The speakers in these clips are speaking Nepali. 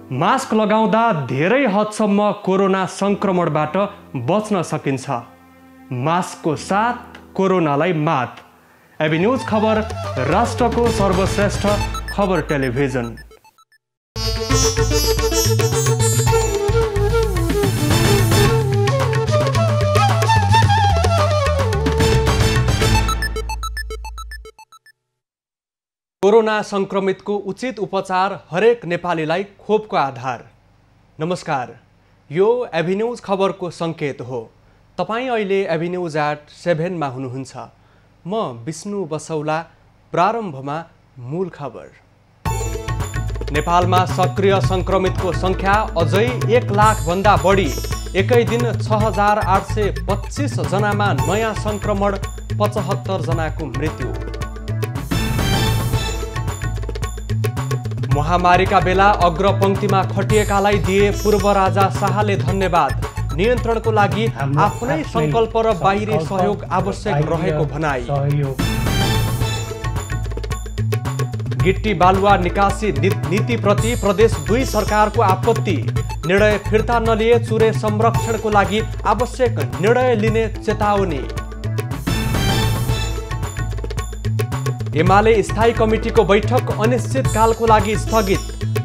मास्क लगाउँदा धेरै हदसम्म कोरोना संक्रमणबाट बच्न सकिन्छ। मास्कको साथ कोरोनालाई मात। एबी न्यूज खबर, राष्ट्रको सर्वश्रेष्ठ खबर टेलिभिजन। कोरोना संक्रमितको उचित उपचार हरेक नेपालीलाई खोपको आधार। नमस्कार, यो एबी न्यूज खबरको संकेत हो। तपाईं अहिले एबी न्यूज @7 मा हुनुहुन्छ। म विष्णु बसौला। प्रारम्भमा मूल खबर। नेपालमा सक्रिय संक्रमितको संख्या अझै 1 लाख भन्दा बढी। एकै दिन 6825 जनामा नयाँ संक्रमण, 75 जनाको मृत्यु। महामारीका बेला अग्रपंक्तिमा खटिएकालाई दिए पूर्व राजा शाहले धन्यवाद। नियन्त्रणको लागि आफ्नै संकल्प र बाहिरी सहयोग आवश्यक रहेको भनाई। गिट्टी बालुवा निकासी नीतिप्रति प्रदेश 2 सरकारको आपत्ति। निर्णय फिर्ता नलिए चुरे संरक्षणको लागि आवश्यक निर्णय लिने चेतावनी। एमाले स्थायी कमिटीको बैठक अनिश्चितकालको लागि स्थगित।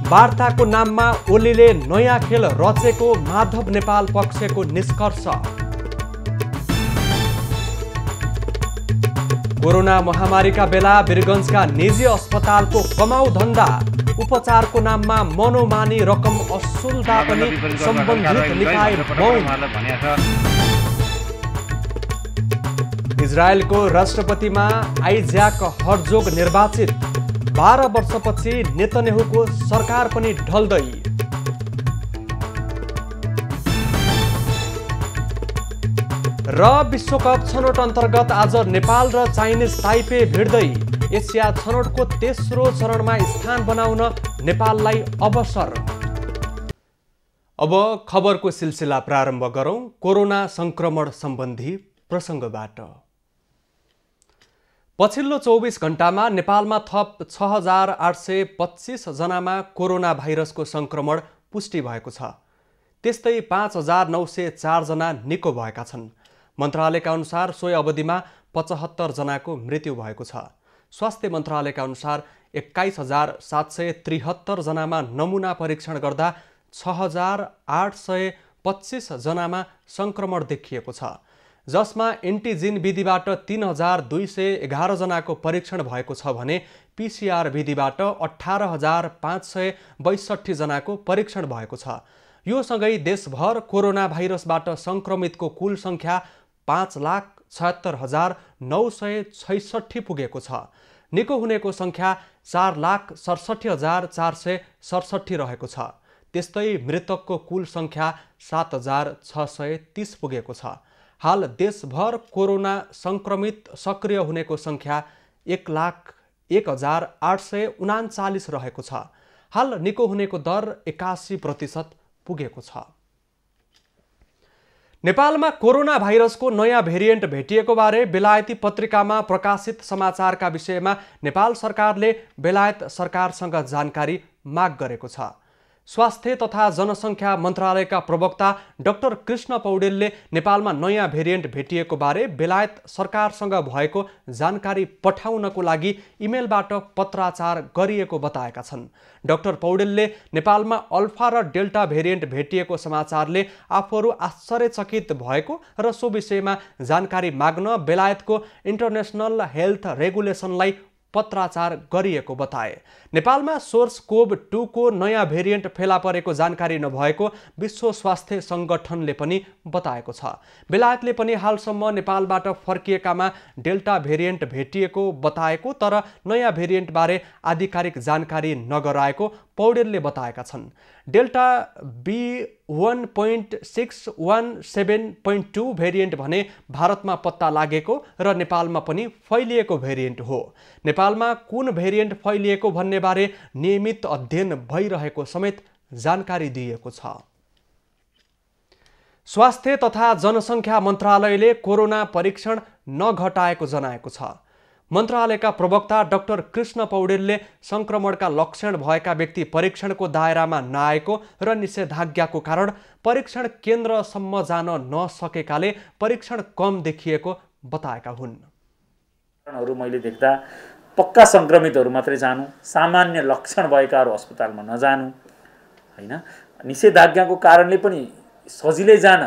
वार्ताको नाममा ओलीले नयाँ खेल रचेको माधव नेपाल पक्षको निष्कर्ष। कोरोना महामारीका बेला वीरगञ्जका निजी अस्पतालको कमाउ धन्दा। उपचारको नाममा मनोमानी रकम असुल्दा पनि सम्बन्धित निकाय मौन। इजरायलको राष्ट्रपतिमा आइज्याक हर्जोग निर्वाचित। 12 वर्षपछि नेतन्याहुको सरकार पनि ढल्दै। र विश्वकप छनौट अन्तर्गत आज नेपाल र चाइनिज ताइपे भिड्दै। एसिया छनौटको तेस्रो चरणमा स्थान बनाउन नेपाललाई अवसर। अब खबरको सिलसिला प्रारम्भ गरौं कोरोना संक्रमण सम्बन्धी प्रसङ्गबाट। पछिल्लो 24 घण्टामा नेपालमा थप 6825 जनामा कोरोना भाइरसको संक्रमण पुष्टि भएको छ। त्यस्तै 5904 जना निको भएका छन्। मन्त्रालयका अनुसार सोही अवधिमा 75 जनाको मृत्यु भएको छ। स्वास्थ्य मन्त्रालयका अनुसार 21773 जनामा नमुना परीक्षण गर्दा 6825 जनामा संक्रमण देखिएको छ, जसमा एन्टिजिन विधिबाट 3211 जनाको परीक्षण भएको छ भने पीसीआर विधिबाट 18562 जनाको परीक्षण भएको छ। यो सँगै देशभर कोरोना भाइरसबाट संक्रमितको कुल संख्या 5,76,966 पुगेको छ। निको हुनेको संख्या 4,67,467 रहेको छ। त्यस्तै मृतकको कुल संख्या 7,630 पुगेको छ। हाल देशभर कोरोना संक्रमित सक्रिय हुनेको संख्या 1,01,839 रहेको छ। हाल निको हुनेको दर 81% पुगेको छ। नेपालमा कोरोना भाइरसको नयाँ भेरिएन्ट भेटिएको बारे बेलायती पत्रिकामा प्रकाशित समाचारका विषयमा नेपाल सरकारले बेलायत सरकारसँग जानकारी माग गरेको छ। स्वास्थ्य तथा जनसङ्ख्या मन्त्रालयका प्रवक्ता डाक्टर कृष्ण पौडेलले नेपालमा नयाँ भेरिएन्ट भेटिएको बारे बेलायत सरकारसँग भएको जानकारी पठाउनको लागि इमेलबाट पत्राचार गरिएको बताएका छन्। डाक्टर पौडेलले नेपालमा अल्फा र डेल्टा भेरिएन्ट भेटिएको समाचारले आफूहरू आश्चर्यचकित भएको र सो विषयमा जानकारी माग्न बेलायतको इन्टरनेसनल हेल्थ रेगुलेसनलाई पत्राचार गरिएको बताए। नेपालमा सोर्स कोभ-2 को नयाँ भेरिएन्ट फेला परेको जानकारी नभएको विश्व स्वास्थ्य संगठनले पनि बताएको छ। बेलायतले पनि हालसम्म नेपालबाट फर्किएकामा डेल्टा भेरिएन्ट भेटिएको बताएको तर नयाँ भेरिएन्ट बारे आधिकारिक जानकारी नगराएको पौडेलले बताएका छन्। डेल्टा B1.617.2 भेरिएन्ट भने भारतमा पत्ता लागेको र नेपालमा पनि फैलिएको भेरिएन्ट हो। नेपालमा कुन भेरिएन्ट फैलिएको भन्ने बारे नियमित अध्ययन भइरहेको समेत जानकारी दिएको छ। स्वास्थ्य तथा जनसङ्ख्या मन्त्रालयले कोरोना परीक्षण नघटाएको जनाएको छ। मन्त्रालयका प्रवक्ता डाक्टर कृष्ण पौडेलले संक्रमणका लक्षण भएका व्यक्ति परीक्षणको दायरामा नआएको र निषेधाज्ञाको कारण परीक्षण केन्द्रसम्म जान नसकेकाले परीक्षण कम देखिएको बताएका हुन्। मैले देख्दा पक्का संक्रमितहरू मात्रै जानु, सामान्य लक्षण भएकाहरू अस्पतालमा नजानु हैन, निषेधाज्ञाको कारणले पनि सजिलै जान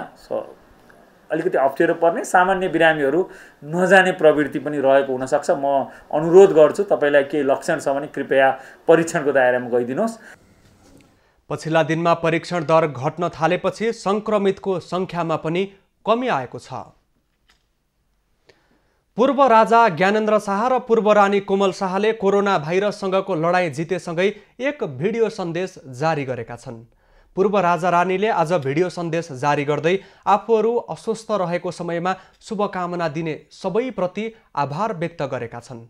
अलिकति अप्ठ्यारो पर्ने सामान्य बिरामीहरू नजाने प्रवृत्ति पनि रहेको हुन सक्छ। म अनुरोध गर्छु तपाईलाई केही लक्षण छ भने कृपया परीक्षणको दायरामा गइदिनुहोस्। पछिल्ला दिनमा परीक्षण दर घट्न थालेपछि संक्रमितको संख्यामा पनि कमी आएको छ। पूर्व राजा ज्ञानेन्द्र शाह र पूर्व रानी कोमल शाहले कोरोना भाइरससँगको लडाईँ जितेसँगै एक भिडियो सन्देश जारी गरेका छन्। पूर्व राजा रानीले आज भिडियो सन्देश जारी गर्दै आफूहरू अस्वस्थ रहेको समयमा शुभकामना दिने सबैप्रति आभार व्यक्त गरेका छन्।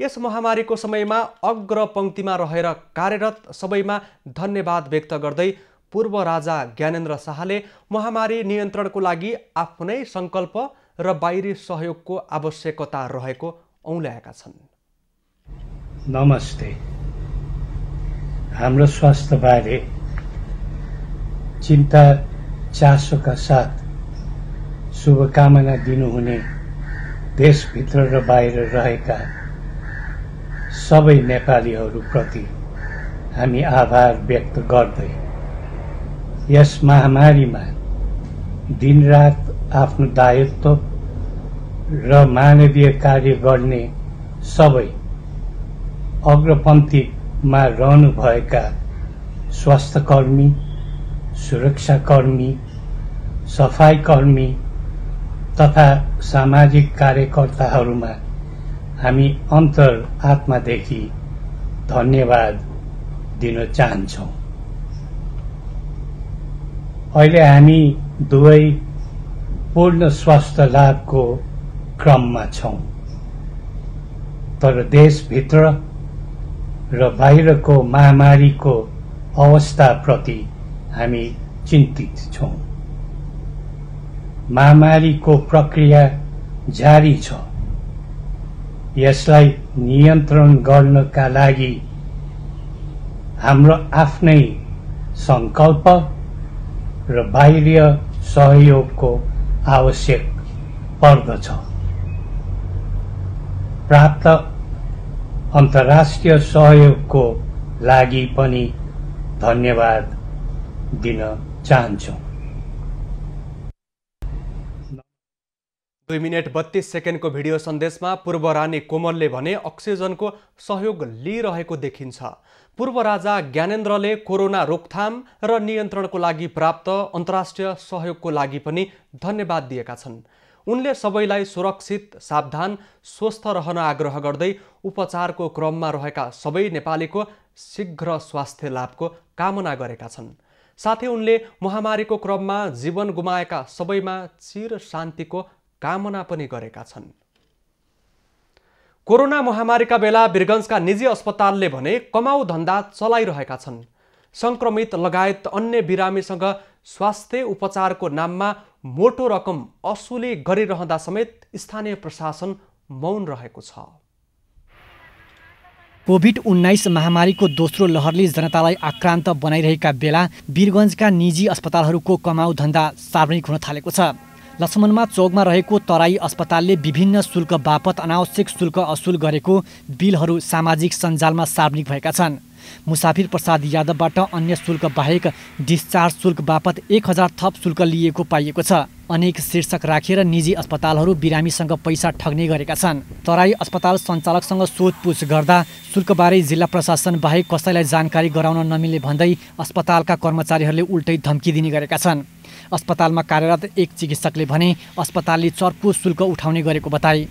यस महामारीको समयमा अग्रपंक्तिमा रहेर कार्यरत सबैमा धन्यवाद व्यक्त गर्दै पूर्व राजा ज्ञानेन्द्र शाहले महामारी नियन्त्रणको लागि आफ्नै सङ्कल्प र बाहिरी सहयोगको आवश्यकता रहेको औल्याएका छन्। नमस्ते। हाम्रो स्वास्थ्यबारे चिन्ता चासोका साथ शुभकामना दिनुहुने देशभित्र र बाहिर रहेका सबै नेपालीहरूप्रति हामी आभार व्यक्त गर्दै यस महामारीमा दिनरात आफ्नो दायित्व र मानवीय कार्य गर्ने सबै अग्रपंक्तिमा रहनुभएका स्वास्थ्यकर्मी, सुरक्षाकर्मी, सफाईकर्मी तथा सामाजिक कार्यकर्ताहरूमा हामी अन्तर आत्मादेखि धन्यवाद दिन चाहन्छौँ। अहिले हामी दुवै पूर्ण स्वास्थ्य लाभको क्रममा छौं, तर देशभित्र र बाहिरको महामारीको अवस्थाप्रति हामी चिन्तित छौं। महामारीको प्रक्रिया जारी छ। यसलाई नियन्त्रण गर्नका लागि हाम्रो आफ्नै संकल्प र बाहिरीय सहयोगको आवश्यक पर्दछ। प्राप्त अन्तर्राष्ट्रिय सहयोगको लागि पनि धन्यवाद दिन चाहन्छु। 2 मिनेट 32 सेकेन्डको भिडियो सन्देशमा पूर्व रानी कोमलले भने अक्सिजनको सहयोग लिइरहेको देखिन्छ। पूर्व राजा ज्ञानेन्द्रले कोरोना रोकथाम र नियन्त्रणको लागि प्राप्त अन्तर्राष्ट्रिय सहयोगको लागि पनि धन्यवाद दिएका छन्। उनले सबैलाई सुरक्षित, सावधान, स्वस्थ रहन आग्रह गर्दै उपचारको क्रममा रहेका सबै नेपालीको शीघ्र स्वास्थ्य लाभको कामना गरेका छन्। साथै उनले महामारीको क्रममा जीवन गुमाएका सबैमा चिर शान्तिको कामना पनि गरेका छन्। कोरोना महामारीका बेला वीरगञ्जका निजी अस्पतालले भने कमाउ धन्दा चलाइरहेका छन्। संक्रमित लगायत अन्य बिरामीसँग स्वास्थ्य उपचारको नाममा मोटो रकम असुली गरिरहँदा समेत स्थानीय प्रशासन मौन रहेको छ। कोभिड-19 महामारीको दोस्रो लहरले जनतालाई आक्रान्त बनाइरहेका बेला वीरगञ्जका निजी अस्पतालहरूको कमाउ धन्दा सार्वजनिक हुन थालेको छ। लक्ष्मणमा चौकमा रहेको तराई अस्पतालले विभिन्न शुल्क बापत अनावश्यक शुल्क असुल गरेको बिलहरू सामाजिक सञ्जालमा सार्वजनिक भएका छन्। मुसाफिर प्रसाद यादवबाट अन्य शुल्क बाहेक डिस्चार्ज शुल्क बापत 1000 थप शुल्क लिएको पाइएको छ। अनेक शीर्षक राखेर निजी अस्पतालहरू बिरामीसँग पैसा ठग्ने गरेका छन्। तराई अस्पताल सञ्चालकसँग सोधपुछ गर्दा शुल्कबारे जिल्ला प्रशासन बाहेक कसैलाई जानकारी गराउन नमिल्ने भन्दै अस्पतालका कर्मचारीहरूले उल्टै धम्की दिने गरेका छन्। अस्पतालमा कार्यरत एक चिकित्सकले भने अस्पतालले चर्को शुल्क उठाउने गरेको बताए।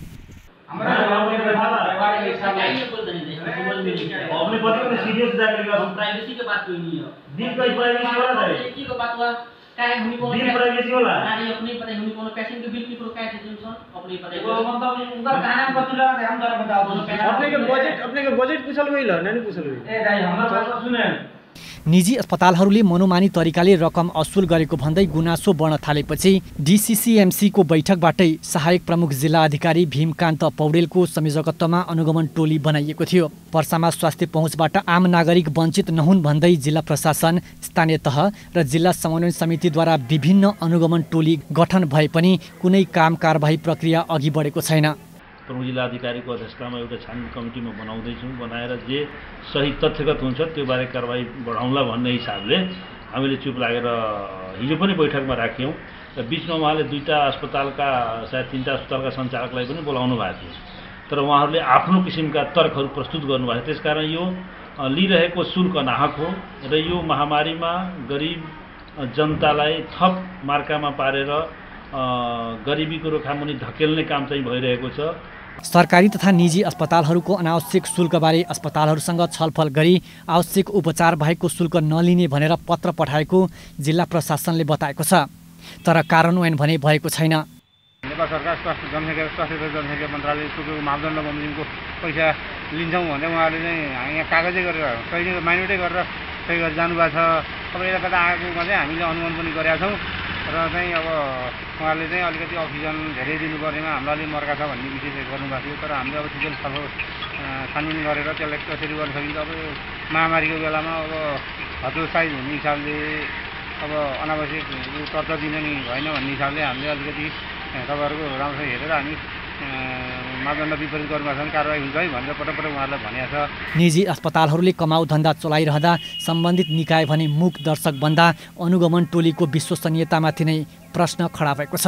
निजी अस्पतालहरूले मनोमानी तरिकाले रकम असुल गरेको भन्दै गुनासो बढ्न थालेपछि DCCMC को बैठकबाटै सहायक प्रमुख जिल्ला अधिकारी भीमकान्त पौडेलको संयोजकत्वमा अनुगमन टोली बनाइएको थियो। पर्सामा स्वास्थ्य पहुँचबाट आम नागरिक वञ्चित नहुन् भन्दै जिल्ला प्रशासन, स्थानीय तह र जिल्ला समन्वय समितिद्वारा विभिन्न अनुगमन टोली गठन भए पनि कुनै काम कारबाही प्रक्रिया अघि बढेको छैन। प्रमुख जिल्ला अधिकारीको अध्यक्षतामा एउटा छानबिन कमिटी म बनाउँदैछौँ। बनाएर जे सही तथ्यगत हुन्छ त्यो बारे कारबाही बढाउँला भन्ने हिसाबले हामीले चुप लागेर हिजो पनि बैठकमा राख्यौँ र बिचमा उहाँले 2टा अस्पतालका सायद 3टा अस्पतालका सञ्चालकलाई पनि बोलाउनु भएको थियो, तर उहाँहरूले आफ्नो किसिमका तर्कहरू प्रस्तुत गर्नुभएको थियो। त्यसकारण यो लिइरहेको शुल्क नाहक हो र यो महामारीमा गरिब जनतालाई थप मार्कामा पारेर गरिबीको रोखामुनि धकेल्ने काम चाहिँ भइरहेको छ। सरकारी तथा निजी अस्पतालहरूको अनावश्यक शुल्कबारे अस्पतालहरूसँग छलफल गरी आवश्यक उपचार भएको शुल्क नलिने भनेर पत्र पठाएको जिल्ला प्रशासनले बताएको छ, तर कार्यान्वयन भने भएको छैन। नेपाल सरकार स्वास्थ्य जनसङ्ख्या मन्त्रालयको मापदण्ड बमोजिमको पैसा लिन्छौँ भन्दै उहाँहरूले चाहिँ यहाँ कागजै गरेर कहिले माइनोटै गरेर सही गरेर जानुभएको छ। अब यता कता आएकोमा चाहिँ हामीले अनुमान पनि गरेका छौँ र चाहिँ अब उहाँहरूले चाहिँ अलिकति अक्सिजन धेरै दिनुपर्नेमा हाम्रो अलिक मर्का छ भन्ने विषय चाहिँ गर्नुभएको थियो, तर हामीले अब सिजन छलफल छानबिन गरेर त्यसलाई कसरी गर्न सकिन्छ। अब महामारीको बेलामा अब हतोत्साहित हुने हिसाबले अब अनावश्यक कर्जा दिन नि भएन भन्ने हिसाबले हामीले अलिकति तपाईँहरूको राम्रोसँग हेरेर हामी मापदण्ड विपरीत गर्नुभएको छ भने कारवाही हुन्छ है भनेर पटक पटक उहाँहरूलाई भनेको छ। निजी अस्पतालहरूले कमाउ धन्दा चलाइरहँदा सम्बन्धित निकाय भने मूक दर्शक बन्दा अनुगमन टोलीको विश्वसनीयतामाथि नै प्रश्न खडा भएको छ।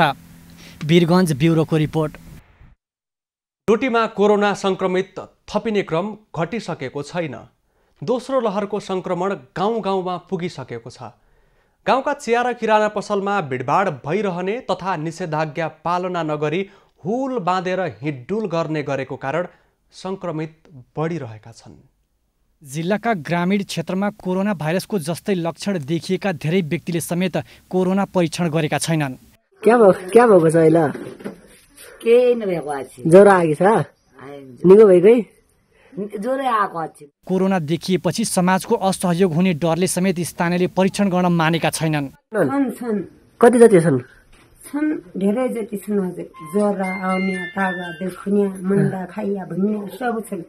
वीरगञ्ज ब्युरोको रिपोर्ट। डोटीमा कोरोना संक्रमित थपिने क्रम घटिसकेको छैन। दोस्रो लहरको संक्रमण गाउँ-गाउँमा पुगिसकेको छ। गाउँका चिया र किराना पसलमा भिडभाड भइरहने तथा निषेधाज्ञा पालना नगरी हुल बाँधेर हिँडडुल गर्ने गरेको कारण संक्रमित बढिरहेका छन्। जिल्लाका ग्रामीण क्षेत्रमा कोरोना भाइरसको जस्तै लक्षण देखिएका धेरै व्यक्तिले समेत कोरोना परीक्षण गरेका छैनन्। क्या भएको छ अहिले? केही नभएको अछि। ज्वरो आएको छ? निको भएकै? ज्वरो आएको अछि। कोरोना देखिएपछि समाजको असहयोग हुने डरले समेत स्थानीयले परीक्षण गर्न मानेका छैनन्। कति जति छन्? छन् धेरै जति छन् हजुर। ज्वरो आउने, तागा देखुने, मन्दा खाइया भन्ने सब छन्।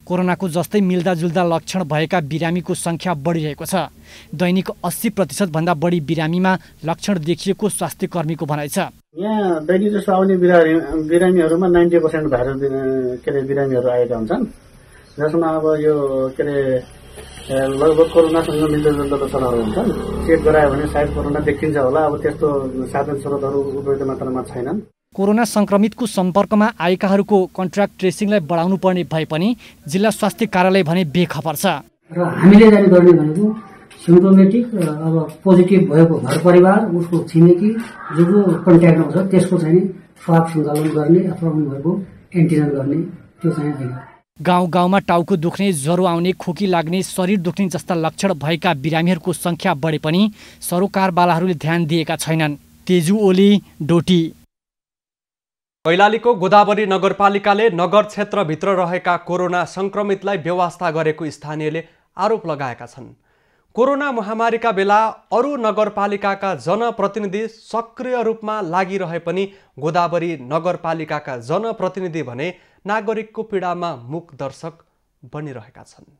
कोरोनाको जस्तै मिल्दाजुल्दा लक्षण भएका बिरामीको संख्या बढिरहेको छ। दैनिक 80% भन्दा बढी बिरामीमा लक्षण देखिएको स्वास्थ्य कर्मीको भनाइ छ। यहाँ दैनिक जस्तो आउने बिरामीहरूमा 90% भाइरस बिरामीहरू आएका हुन्छन्, जसमा अब यो लगभग कोरोनासँग मिल्दाजुल्दा लक्षणहरू हुन्छन्। चेक गरायो भने सायद कोरोना देखिन्छ होला। अब त्यस्तो साधन स्रोतहरू उपयुक्त मात्रामा छैनन्। कोरोना संक्रमितको सम्पर्कमा आएकाहरूको कन्ट्र्याक्ट ट्रेसिङलाई बढाउनु पर्ने भए पनि जिल्ला स्वास्थ्य कार्यालय भने बेखबर छ। र हामीले जारी गर्ने भनेको सिम्टोमेटिक अब पोजिटिभ भएको घर परिवार, उसको छिमेकी जो कन्ट्याक्टमा छ त्यसको चाहिँ स्वाब सञ्चालन गर्ने अथवा उनीहरूको एन्टिजन गर्ने त्यो चाहिँ होइन। गाउँ-गाउँमा टाउको दुख्ने, ज्वरो आउने, खोकी लाग्ने, शरीर दुख्ने जस्ता लक्षण भएका बिरामीहरूको संख्या बढे पनि सरोकारवालाहरूले ध्यान दिएका छैनन्। तेजु ओली, डोटी। कैलालीको गोदावरी नगरपालिकाले नगर क्षेत्रभित्र रहेका कोरोना संक्रमितलाई व्यवस्था गरेको स्थानीयले आरोप लगाएका छन्। कोरोना महामारीका बेला अरू नगरपालिकाका जनप्रतिनिधि सक्रिय रूपमा लागिरहे पनि गोदावरी नगरपालिकाका जनप्रतिनिधि भने नागरिकको पीडामा मूक दर्शक बनिरहेका छन्।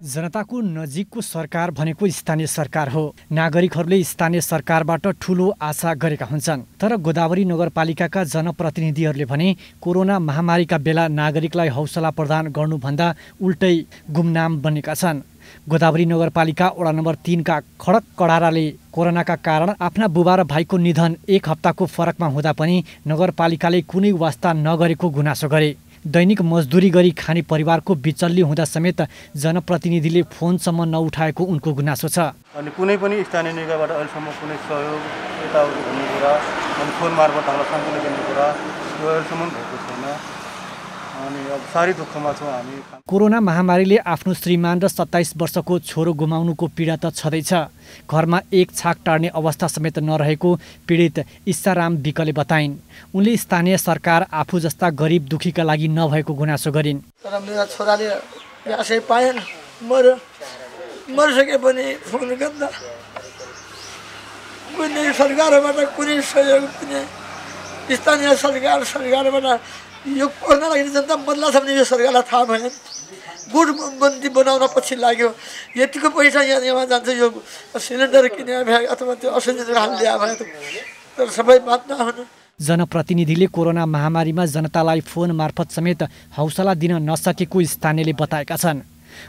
जनताको नजिकको सरकार भनेको स्थानीय सरकार हो। नागरिकहरूले स्थानीय सरकारबाट ठूलो आशा गरेका हुन्छन्, तर गोदावरी नगरपालिकाका जनप्रतिनिधिहरूले भने कोरोना महामारीका बेला नागरिकलाई हौसला प्रदान गर्नुभन्दा उल्टै गुमनाम बनेका छन्। गोदावरी नगरपालिका वडा नम्बर 3 का खडक कडाराले कोरोनाका कारण आफ्ना बुबा र भाइको निधन 1 हप्ताको फरकमा हुँदा पनि नगरपालिकाले कुनै वास्ता नगरेको गुनासो गरे। दैनिक मजदुरी गरी खाने परिवारको बिचल्ली हुँदा समेत जनप्रतिनिधिले फोनसम्म नउठाएको उनको गुनासो छ। अनि कुनै पनि स्थानीय निकायबाट अहिलेसम्म कुनै सहयोग यताउति भन्ने कुरा, अनि फोन मार्फत हामीलाई सान्त्वना दिने कुरा त्यो अहिलेसम्म भएको छैन। अनि अब साह्रै दुःखमा छौँ हामी। कोरोना महामारीले आफ्नो श्रीमान र 27 वर्षको छोरो गुमाउनुको पीडा त छँदैछ। घरमा एक छाक टार्ने अवस्था समेत नरहेको पीडित इस्साराम विकले बताइन्। उनले स्थानीय सरकार आफू जस्ता गरिब दुखीका लागि नभएको गुनासो गरिन्। तर मेरा छोराले ग्यासै पाएन, मरिसके पनि फोन गर्दा कुनै सरकारबाट कुनै सहयोग पनि स्थानीय सरकारबाट यो कोरोनालाई जनता बदला छ भने यो सरकारलाई थाहा भएन। गुटबन्दी बनाउन पछि लाग्यो, यतिको पैसा यहाँ जान्छ यो सिलिन्डर किने भए अथवा त्यो अक्सिजन हाल्ने भए तर सबै बात नहुनु। जनप्रतिनिधिले कोरोना महामारीमा जनतालाई फोन मार्फत समेत हौसला दिन नसकेको स्थानीयले बताएका छन्।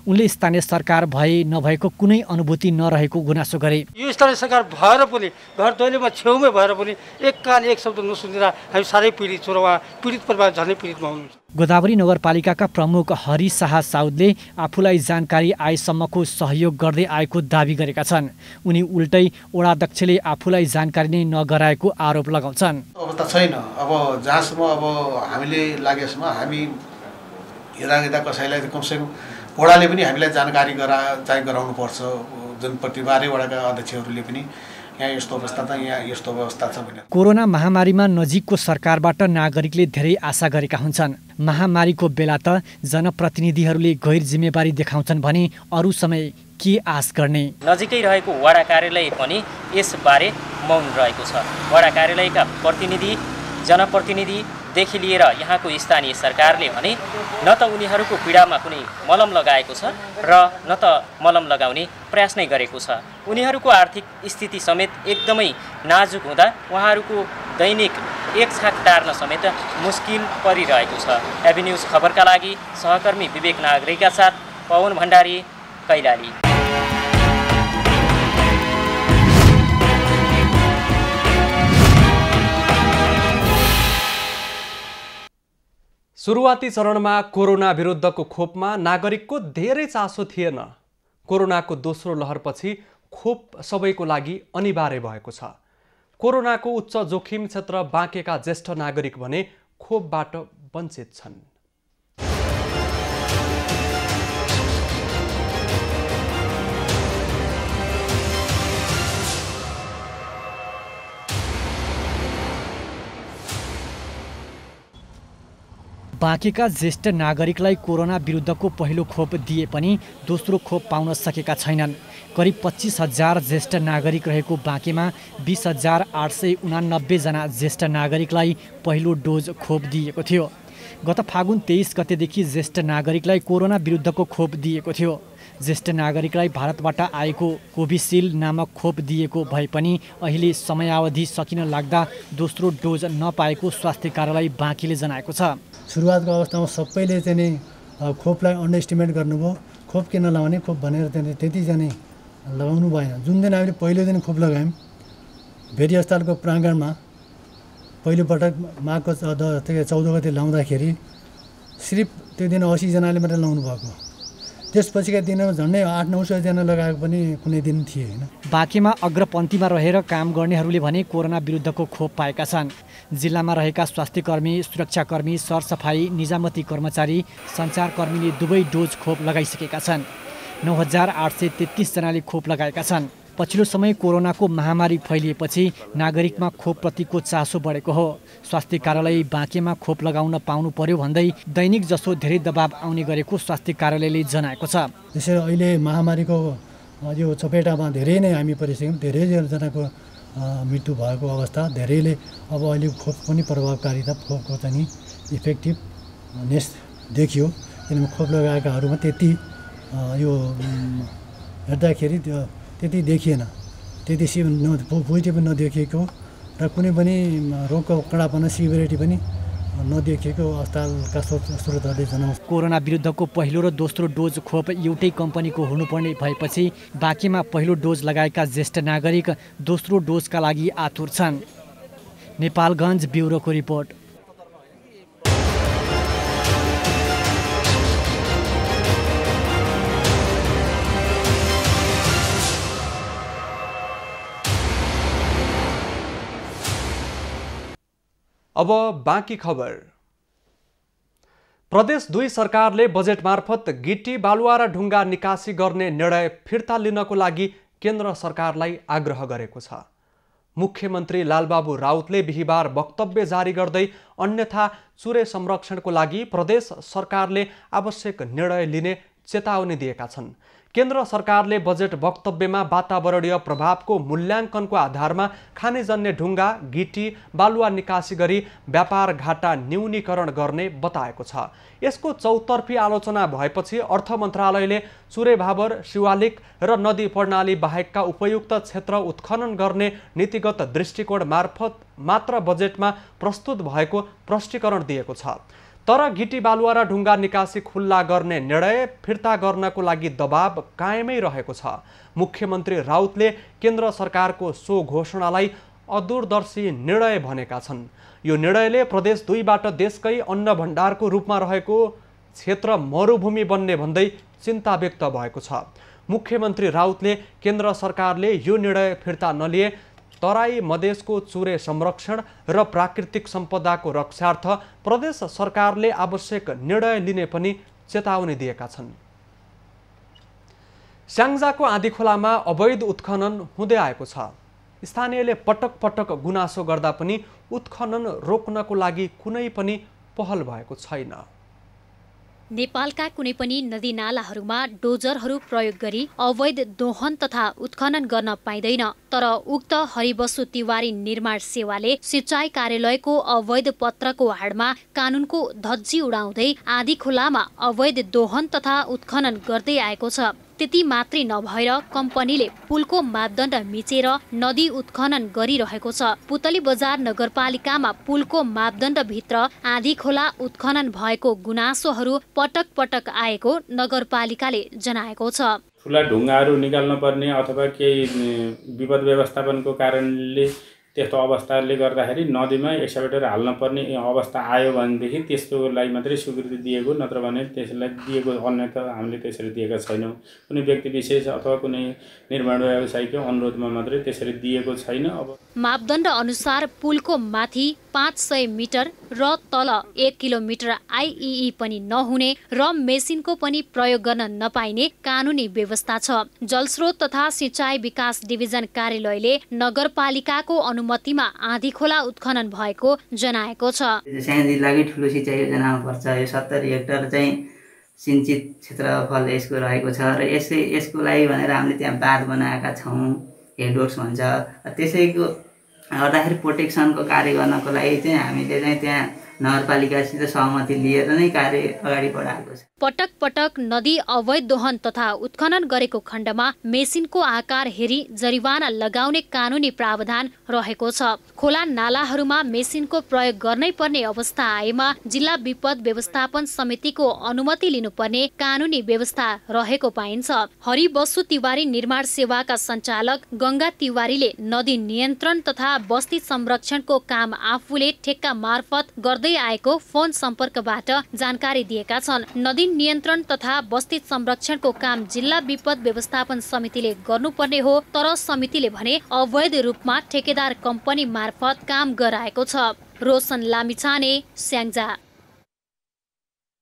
उनले स्थानीय सरकार भए नभएको कुनै अनुभूति नरहेको गुनासो गरे। यो स्थानीय सरकार भएर पनि घर दैलोमा छेउमै भएर पनि एक कान एक शब्द नसुनेर हामी साह्रै पीडित छौँ र उहाँ पीडित परिवार झनै पीडितमा हुनुहुन्छ। गोदावरी नगरपालिकाका प्रमुख हरि शाह साउदले आफूलाई जानकारी आएसम्मको सहयोग गर्दै आएको दावी गरेका छन्। उनी उल्टै वडाध्यक्षले आफूलाई जानकारी नै नगराएको आरोप लगाउँछन्। अवस्था छैन। अब जहाँसम्म अब हामीले लागेसम्म हामी हेर्दा कसैलाई कमसेकम वडाले पनि हामीलाई जानकारी गराउनुपर्छ। जनप्रतिनिधि वडाका अध्यक्षहरूले पनि यहाँ यस्तो अवस्था छ, यहाँ यस्तो अवस्था छ भनेर। कोरोना महामारीमा नजिकको सरकारबाट नागरिकले धेरै आशा गरेका हुन्छन्। महामारीको बेला त जनप्रतिनिधिहरूले गैर जिम्मेवारी देखाउँछन् भने अरू समय के आश गर्ने? नजिकै रहेको वडा कार्यालय पनि यसबारे मौन रहेको छ। वडा कार्यालयका प्रतिनिधि, जनप्रतिनिधिदेखि लिएर यहाँको स्थानीय सरकारले भने न त उनीहरूको पीडामा कुनै मलम लगाएको छ र न त मलम लगाउने प्रयास नै गरेको छ। उनीहरूको आर्थिक स्थिति समेत एकदमै नाजुक हुँदा उहाँहरूको दैनिक एक छाक टार्न समेत मुस्किल परिरहेको छ। एबी न्युज खबरका लागि सहकर्मी विवेक नागरेका साथ पवन भण्डारी, कैलाली। सुरुवाती चरणमा कोरोना विरुद्धको खोपमा नागरिकको धेरै चासो थिएन। कोरोनाको दोस्रो लहरपछि खोप सबैको लागि अनिवार्य भएको छ। कोरोनाको उच्च जोखिम क्षेत्र बाँकेका ज्येष्ठ नागरिक भने खोपबाट वञ्चित छन्। बाँकेका ज्येष्ठ नागरिकलाई कोरोना विरुद्धको पहिलो खोप दिए पनि दोस्रो खोप पाउन सकेका छैनन्। करिब 25,000 ज्येष्ठ नागरिक रहेको बाँकेमा 20,889 जना ज्येष्ठ नागरिकलाई पहिलो डोज खोप दिएको थियो। गत फागुन 23 गतेदेखि ज्येष्ठ नागरिकलाई कोरोना विरुद्धको खोप दिएको थियो। ज्येष्ठ नागरिकलाई भारतबाट आएको कोभिसिल्ड नामक खोप दिएको भए पनि अहिले समयावधि सकिन लाग्दा दोस्रो डोज नपाएको स्वास्थ्य कार्यालय बाँकीले जनाएको छ। सुरुवातको अवस्थामा सबैले चाहिँ नि खोपलाई अन्डर एस्टिमेट गर्नुभयो। खोप किन लगाउने खोप भनेर चाहिँ त्यति चाहिँ लगाउनु भएन। जुन दिन हामीले पहिलो दिन खोप लगायौँ भेरी अस्पतालको प्राङ्गणमा पहिलोपटक माघको 14 गते लाउँदाखेरि सिर्फ त्यो दिन 80 जनाले मात्रै लाउनु भएको। त्यसपछिका दिनमा झन्डै 800-900 जना लगाएको पनि कुनै दिन थिए हैन। बाँकेमा अग्रपन्थीमा रहेर काम गर्नेहरूले भने कोरोना विरुद्धको खोप पाएका छन्। जिल्लामा रहेका स्वास्थ्यकर्मी, सुरक्षाकर्मी, सरसफाई, निजामती कर्मचारी, सञ्चारकर्मीले दुवै डोज खोप लगाइसकेका छन्। 9,833 जनाले खोप लगाएका छन्। पछिल्लो समय कोरोनाको महामारी फैलिएपछि नागरिकमा खोप प्रतिको चासो बढेको हो। स्वास्थ्य कार्यालय बाँकेमा खोप लगाउन पाउनु पर्यो भन्दै दैनिक जसो धेरै दबाब आउने गरेको स्वास्थ्य कार्यालयले जनाएको छ। त्यसैले अहिले महामारीको यो चपेटामा धेरै नै हामी परिसक्यौँ। धेरैजनाको मृत्यु भएको अवस्था, धेरैले अब अहिले खोप पनि प्रभावकारिता खोपको चाहिँ इफेक्टिभनेस देखियो। किनभने खोप लगाएकाहरूमा त्यति यो हेर्दाखेरि त्यति देखिएन, त्यति पोजिटिभ नदेखिएको र कुनै पनि रोगको कडापना सिभिरिटी पनि नदेखिएको अस्पतालका स्रोतहरूले जनाउँछ। कोरोना विरुद्धको पहिलो र दोस्रो डोज खोप एउटै कम्पनीको हुनुपर्ने भएपछि बाँकीमा पहिलो डोज लगाएका ज्येष्ठ नागरिक दोस्रो डोजका लागि आतुर छन्। नेपालगञ्ज ब्युरोको रिपोर्ट। अब बाँकी खबर। प्रदेश 2 सरकारले बजेट मार्फत गिटी बालुवा र ढुङ्गा निकासी गर्ने निर्णय फिर्ता लिनको लागि केन्द्र सरकारलाई आग्रह गरेको छ। मुख्यमन्त्री लालबाबु राउतले बिहीबार वक्तव्य जारी गर्दै अन्यथा चुरे संरक्षणको लागि प्रदेश सरकारले आवश्यक निर्णय लिने चेतावनी दिएका छन्। केन्द्र सरकारले बजेट वक्तव्यमा वातावरणीय प्रभावको मूल्याङ्कनको आधारमा खानेजन्य ढुङ्गा गिटी बालुवा निकासी गरी व्यापार घाटा न्यूनीकरण गर्ने बताएको छ। यसको चौतर्फी आलोचना भएपछि अर्थ मन्त्रालयले चुरे भाबर शिवालिक र नदी प्रणाली बाहेकका उपयुक्त क्षेत्र उत्खनन गर्ने नीतिगत दृष्टिकोण मार्फत मात्र बजेटमा प्रस्तुत भएको प्रष्टीकरण दिएको छ। तर गिटी बालुवा र ढुङ्गा निकासी खुल्ला गर्ने निर्णय फिर्ता गर्नको लागि दबाव कायमै रहेको छ। मुख्यमन्त्री राउतले केन्द्र सरकारको सो घोषणालाई अदूरदर्शी निर्णय भनेका छन्। यो निर्णयले प्रदेश 2बाट देशकै अन्न भण्डारको रूपमा रहेको क्षेत्र मरुभूमि बन्ने भन्दै चिन्ता व्यक्त भएको छ। मुख्यमन्त्री राउतले केन्द्र सरकारले यो निर्णय फिर्ता नलिए तराई मधेसको चुरे संरक्षण र प्राकृतिक सम्पदाको रक्षार्थ प्रदेश सरकारले आवश्यक निर्णय लिने पनि चेतावनी दिएका छन्। स्याङ्जाको आँधीखोलामा अवैध उत्खनन हुँदै आएको छ। स्थानीयले पटक पटक गुनासो गर्दा पनि उत्खनन रोक्नको लागि कुनै पनि पहल भएको छैन। नेपालका कुनै पनि नदीनालाहरूमा डोजरहरू प्रयोग गरी अवैध दोहन तथा उत्खनन गर्न पाइँदैन। तर उक्त हरिबसु तिवारी निर्माण सेवाले सिंचाई कार्यालयको अवैध पत्रको आडमा कानुनको धज्जी उडाउँदै आँधीखोलामा अवैध दोहन तथा उत्खनन गर्दै आएको छ। त्यति मात्रै नभएर कम्पनीले पुलको मापदण्ड मिचेर नदी उत्खनन गरिरहेको छ। पुतली बजार नगरपालिकामा पुलको मापदण्ड भित्र आँधीखोला उत्खनन भएको गुनासोहरू पटक पटक आएको नगरपालिकाले जनाएको छ। ठुला ढुङ्गाहरू निकाल्न पर्ने अथवा केही विपद व्यवस्थापनको कारणले त्यस्तो अवस्थाले गर्दाखेरि नदीमा एक्सकाभेटर हाल्न पर्ने अवस्था आयो भनेदेखि त्यसकोलाई मात्रै स्वीकृति दिएको, नत्र भने त्यसलाई दिएको अन्यथा हामीले त्यसरी दिएका छैनौँ। कुनै व्यक्ति विशेष अथवा कुनै निर्माण व्यवसायको अनुरोधमा मात्रै त्यसरी दिएको छैन। अब मापदण्ड अनुसार पुलको माथि 500 मिटर र तल 1 किलोमिटर आइई पनि नहुने र मेसिनको पनि प्रयोग गर्न नपाइने कानुनी व्यवस्था छ। जलस्रोत तथा सिंचाई विकास डिभिजन कार्यालयले नगरपालिकाको अनुमतिमा आँधीखोला उत्खनन भएको जनाएको छ। जिल्लाकै ठुलो सिंचाई योजनामा पर्छ। यो 70 हेक्टर चाहिँ सिंचित क्षेत्रफल यसको रहेको छ र यसको लागि भनेर हामीले त्यहाँ बाँध बनाएका छौँ, हेडवर्क्स भन्छ। त्यसैको गर्दाखेरि प्रोटेक्सनको कार्य गर्नको लागि चाहिँ हामीले चाहिँ त्यहाँ नगरपालिकासित सहमति लिएर नै कार्य अगाडि बढाएको छ। पटक पटक नदी अवैध दोहन तथा उत्खनन गरेको खण्डमा मेसिनको आकार हेरी जरिवाना लगाउने कानुनी प्रावधान रहेको छ। खोला नालाहरूमा मेसिनको प्रयोग गर्नै पर्ने अवस्था आएमा जिल्ला विपद व्यवस्थापन समितिको अनुमति लिनुपर्ने कानुनी व्यवस्था रहेको पाइन्छ। हरिबसु तिवारी निर्माण सेवाका सञ्चालक गंगा तिवारीले नदी नियन्त्रण तथा बस्ती संरक्षणको काम आफूले ठेक्का मार्फत गर्दै आएको फोन सम्पर्कबाट जानकारी दिएका छन्। नदी नियन्त्रण तथा बस्ती संरक्षणको काम जिल्ला विपद व्यवस्थापन समितिले गर्नुपर्ने हो, तर समितिले भने अवैध रूपमा ठेकेदार कम्पनी मार्फत काम गराएको छ। रोशन लामिछाने, स्याङ्जा।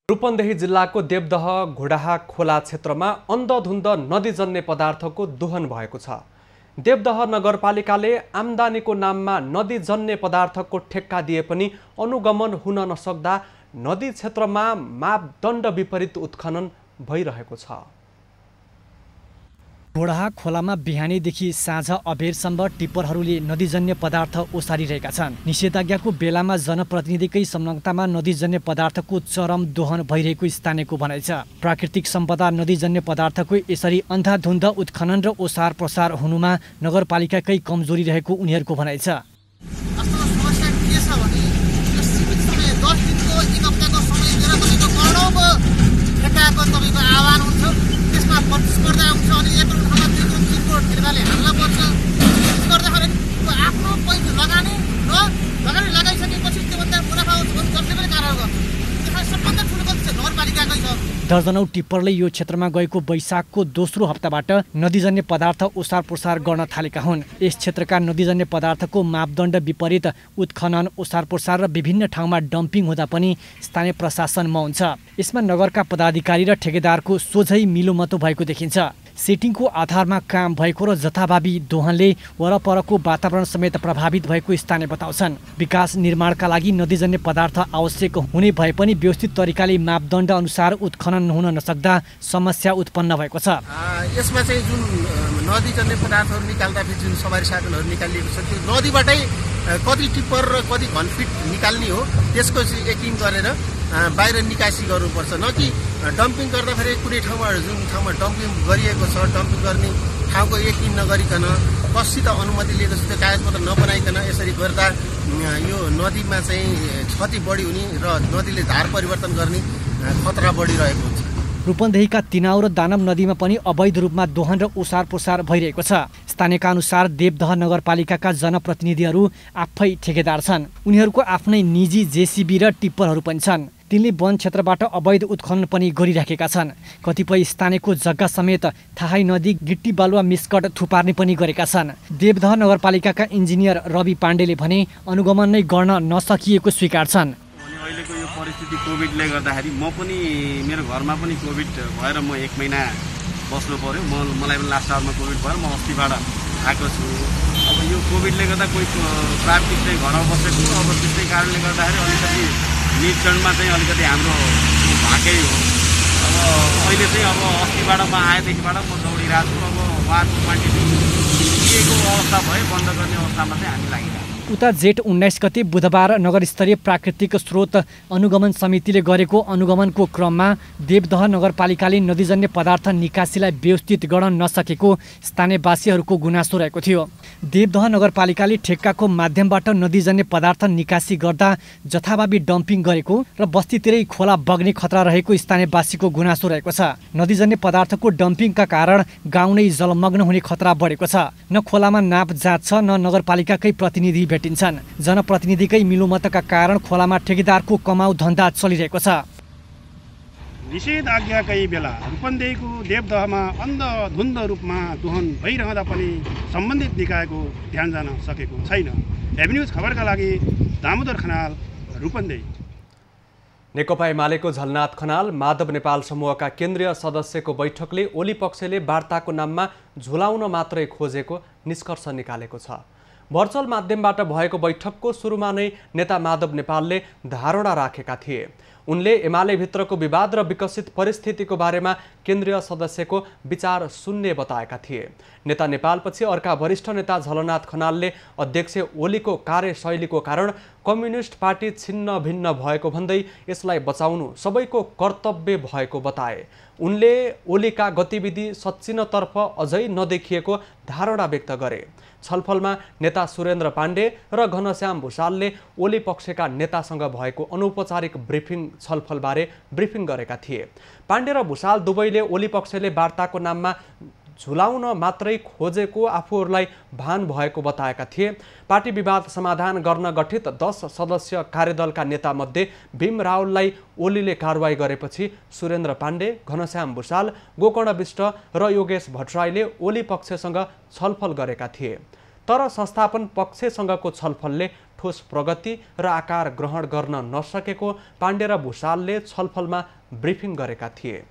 रूपन्देही जिल्लाको देवदह घोडाहा खोला क्षेत्रमा अन्धधुन्द नदीजन्य पदार्थको दोहन भएको छ। देवदह नगरपालिकाले आम्दानीको नाममा नदीजन्य पदार्थको ठेक्का दिए पनि अनुगमन हुन नसक्दा नदी क्षेत्रमा मापदण्ड विपरीत उत्खनन भइरहेको छ। घोडाहा खोलामा बिहानीदेखि साँझ अबेरसम्म टिप्परहरूले नदीजन्य पदार्थ ओसारिरहेका छन्। निषेधाज्ञाको बेलामा जनप्रतिनिधिकै संलग्नतामा नदीजन्य पदार्थको चरम दोहन भइरहेको स्थानीयको भनाइ छ। प्राकृतिक सम्पदा नदीजन्य पदार्थको यसरी अन्धाधुन्द उत्खनन र ओसार प्रसार हुनुमा नगरपालिकाकै कमजोरी रहेको उनीहरूको भनाइ छ। आह्वान हुन्छ, त्यसमा प्रतिस्पर्धा हुन्छ अनि एक ठाउँमा तिम्रो ठेकाले हाल्न पर्छ। त्यसले गर्दाखेरि आफ्नो पैसा लगानी र लगानी लगाइसकेपछि त्योभन्दा मुनाफा जसले पनि कारण गर्छ। त्यसमा सबभन्दा ठुलो गल्ती चाहिँ नगरपालिकाकै छ। दर्जनौं टिप्परले यो क्षेत्रमा गएको वैशाखको दोस्रो हप्ताबाट नदीजन्य पदार्थ ओसार प्रसार गर्न थालेका हुन्। यस क्षेत्रका नदीजन्य पदार्थको मापदण्ड विपरीत उत्खनन, ओसार प्रसार र विभिन्न ठाउँमा डम्पिङ हुँदा पनि स्थानीय प्रशासन मौन छ। यसमा नगरका पदाधिकारी र ठेकेदारको सोझै मिलोमतो भएको देखिन्छ। सेटिङको आधारमा काम भएको र जथाभावी दोहनले वरपरको वातावरण समेत प्रभावित भएको स्थानीय बताउँछन्। विकास निर्माणका लागि नदीजन्य पदार्थ आवश्यक हुने भए पनि व्यवस्थित तरिकाले मापदण्ड अनुसार उत्खनन हुन नसक्दा समस्या उत्पन्न भएको छ। यसमा चाहिँ जुन नदीजन्य पदार्थहरू निकाल्दाखेरि जुन सवारी साधनहरू निकालिएको छ त्यो नदीबाटै कति टिप्पर र कति घनफिट निकाल्ने हो त्यसको चाहिँ यकिन गरेर बाहिर निकासी गर्नुपर्छ, न कि डम्पिङ गर्दाखेरि कुनै ठाउँमा जुन ठाउँमा डम्पिङ गरिएको छ डम्पिङ गर्ने ठाउँको यकिन नगरिकन कससित अनुमति लिएको छ त्यो कागजपत्र नबनाइकन यसरी गर्दा यो नदीमा चाहिँ क्षति बढी हुने र नदीले धार परिवर्तन गर्ने खतरा बढिरहेको हुन्छ। रूपन्देहीका तिनाउ र दानव नदीमा पनि अवैध रूपमा दोहन र ओसार प्रसार भइरहेको छ। स्थानीयका अनुसार देवदह नगरपालिकाका जनप्रतिनिधिहरू आफै ठेकेदार छन्। उनीहरूको आफ्नै निजी जेसीबी र टिप्परहरू पनि छन्। तिनले वन क्षेत्रबाट अवैध उत्खनन पनि गरिराखेका छन्। कतिपय स्थानीयको जग्गा समेत थाहै नदी गिट्टी बालुवा मिस्कट थुपार्ने पनि गरेका छन्। देवदह नगरपालिकाका इन्जिनियर रवि पाण्डेले भने अनुगमन नै गर्न नसकिएको स्वीकार्छन्। अहिलेको यो परिस्थिति कोभिडले गर्दाखेरि म पनि मेरो घरमा पनि कोभिड भएर म 1 महिना बस्नु पर्यो। मलाई पनि लास्ट आवरमा कोभिड भएर म अस्तिबाट आएको छु। अब यो कोभिडले गर्दा कोही प्राविधिक चाहिँ घरमा बसेको, अब त्यसै कारणले गर्दाखेरि अलिकति निरीक्षणमा चाहिँ अलिकति हाम्रो भाकै हो। अब अहिले चाहिँ अब अस्तिबाट म आएदेखिबाट म दौडिरहेको छु। अब उहाँको क्वान्टिटी दिएको अवस्था भयो, बन्द गर्ने अवस्थामा चाहिँ हामी लागिरहेको छौँ। उता जेठ 19 गते बुधबार नगरस्तरीय प्राकृतिक स्रोत अनुगमन समितिले गरेको अनुगमनको क्रममा देवदह नगरपालिकाले नदीजन्य पदार्थ निकासीलाई व्यवस्थित गर्न नसकेको स्थानीयवासीहरूको गुनासो रहेको थियो। देवदह नगरपालिकाले ठेक्काको माध्यमबाट नदीजन्य पदार्थ निकासी गर्दा जथाभावी डम्पिङ गरेको र बस्तीतिरै खोला बग्ने खतरा रहेको स्थानीयवासीको गुनासो रहेको छ। नदीजन्य पदार्थको डम्पिङका कारण गाउँ नै जलमग्न हुने खतरा बढेको छ। न खोलामा नाप जाँच छ, न नगरपालिकाकै प्रतिनिधि भेटिन्छन्। जनप्रतिनिधिकै मिलोमतका कारण खोलामा ठेकेदारको कमाउ धन्दा चलिरहेको छ। निषेधाज्ञाकै बेला रूपन्देहीको देवदहमा अन्धधुन्ध रूपमा दोहन भइरहँदा पनि सम्बन्धित निकायको ध्यान जान सकेको छैन। एभिन्यूज खबरका लागि दामोदर खनाल, रूपन्देही। नेकपा एमालेको झलनाथ खनाल माधव नेपाल समूहका केन्द्रीय सदस्यको बैठकले ओली पक्षले वार्ताको नाममा झुलाउन मात्रै खोजेको निष्कर्ष निकालेको छ। भर्चुअल माध्यमबाट भएको बैठकको सुरुमा नै नेता माधव नेपालले धारणा राखेका थिए। उनले एमाले भित्रको विवाद र विकसित परिस्थितिको बारेमा केन्द्रीय सदस्यको विचार सुन्ने बताएका थिए। नेता नेपालपछि अर्का वरिष्ठ नेता झलनाथ खनालले अध्यक्ष ओलीको कार्यशैलीको कारण कम्युनिस्ट पार्टी छिन्न भिन्न भएको भन्दै यसलाई बचाउनु सबैको कर्तव्य भएको बताए। उनले ओलीका गतिविधि सच्चिनतर्फ अझै नदेखिएको धारणा व्यक्त गरे। छलफलमा नेता सुरेन्द्र पाण्डे र घनश्याम भुषालले ओली पक्षका नेतासँग भएको अनौपचारिक ब्रिफिङ छलफलबारे ब्रिफिङ गरेका थिए। पाण्डे र भुषाल दुवैले ओली पक्षले वार्ताको नाममा झुलाउन मात्रै खोजेको आफूहरूलाई भान भएको बताएका थिए। पार्टी विवाद समाधान गर्न गठित 10 सदस्य कार्यदलका नेतामध्ये भीम रावललाई ओलीले कारवाही गरेपछि सुरेन्द्र पाण्डे, घनश्याम भुषाल, गोकर्ण विष्ट र योगेश भट्टराईले ओली पक्षसँग छलफल गरेका थिए। तर संस्थापन पक्षसँगको छलफलले ठोस प्रगति र आकार ग्रहण गर्न नसकेको पाण्डे र भुषालले छलफलमा ब्रिफिङ गरेका थिए।